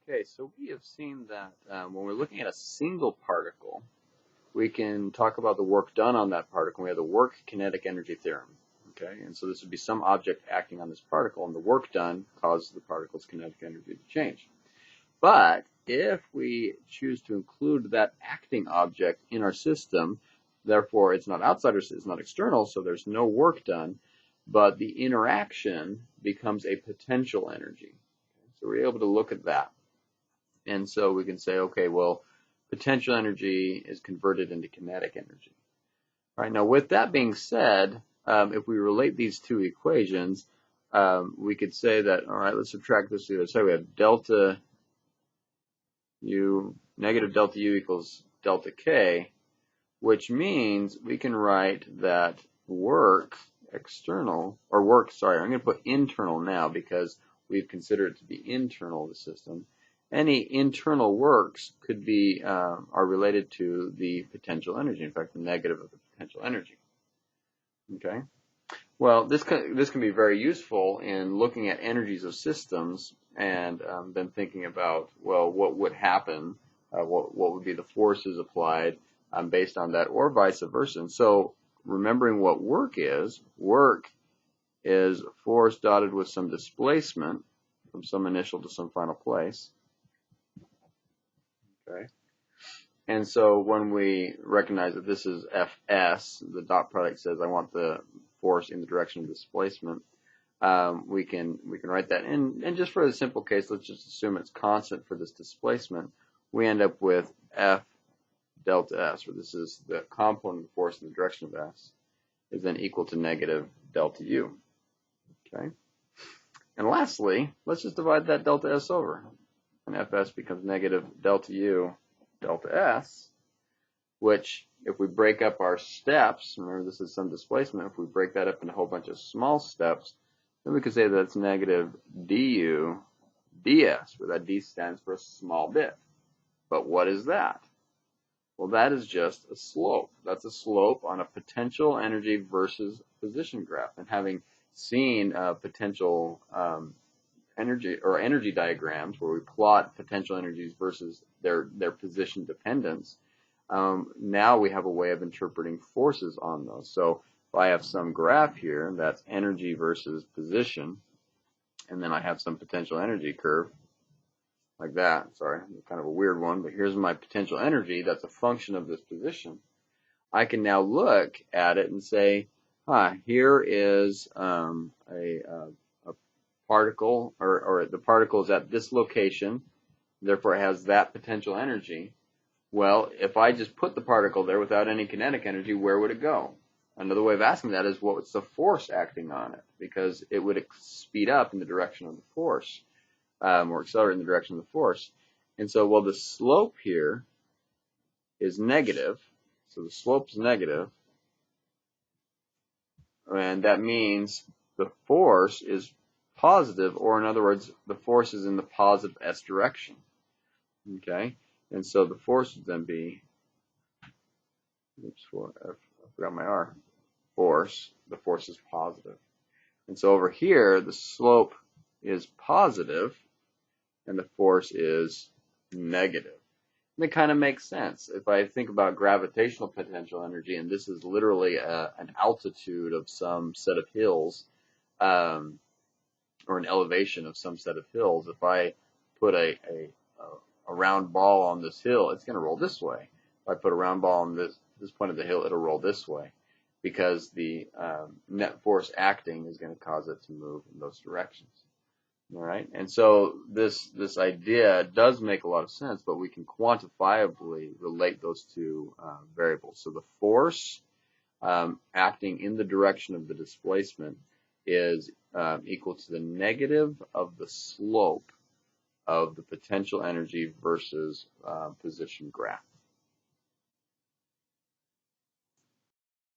Okay, so we have seen that when we're looking at a single particle, we can talk about the work done on that particle. We have the work kinetic energy theorem. Okay, and so this would be some object acting on this particle, and the work done causes the particle's kinetic energy to change. But if we choose to include that acting object in our system, therefore it's not outside, it's not external, so there's no work done, but the interaction becomes a potential energy. So we're able to look at that. And so we can say, okay, well, potential energy is converted into kinetic energy. All right, now with that being said, if we relate these two equations, we could say that, all right, let's subtract this to the other side. We have delta U, negative delta U equals delta K, which means we can write that work external, or work, sorry, I'm going to put internal now because we've considered it to be internal to the system. Any internal works could be, are related to the potential energy, in fact, the negative of the potential energy. Okay? Well, this can be very useful in looking at energies of systems and then thinking about, well, what would happen, what would be the forces applied based on that, or vice versa. And so remembering what work is force dotted with some displacement from some initial to some final place. Okay. And so when we recognize that this is Fs, the dot product says I want the force in the direction of displacement, we can write that. And just for the simple case, let's just assume it's constant for this displacement. We end up with F delta S, where this is the component force in the direction of S, is then equal to negative delta U. Okay. And lastly, let's just divide that delta S over. And Fs becomes negative delta U delta S, which if we break up our steps, remember this is some displacement, if we break that up into a whole bunch of small steps, then we could say that it's negative du ds, where that d stands for a small bit. But what is that? Well, that is just a slope. That's a slope on a potential energy versus position graph. And having seen potential energy diagrams where we plot potential energies versus their position dependence, now we have a way of interpreting forces on those. So if I have some graph here that's energy versus position, and then I have some potential energy curve like that. Sorry, kind of a weird one, but here's my potential energy that's a function of this position. I can now look at it and say, here is a particle, or the particle is at this location, therefore it has that potential energy. Well, if I just put the particle there without any kinetic energy, where would it go? Another way of asking that is, what's the force acting on it? Because it would speed up in the direction of the force, or accelerate in the direction of the force. And so, well, the slope here is negative, so the slope is negative, and that means the force is positive, or in other words, the force is in the positive S direction. Okay, and so the force would then be, I forgot my R, force, the force is positive. And so over here, the slope is positive, and the force is negative. And it kind of makes sense. If I think about gravitational potential energy, and this is literally an altitude of some set of hills, or an elevation of some set of hills, if I put a round ball on this hill, it's going to roll this way. If I put a round ball on this point of the hill, it'll roll this way, because the net force acting is going to cause it to move in those directions. All right, and so this idea does make a lot of sense, but we can quantifiably relate those two variables. So the force acting in the direction of the displacement is equal to the negative of the slope of the potential energy versus position graph.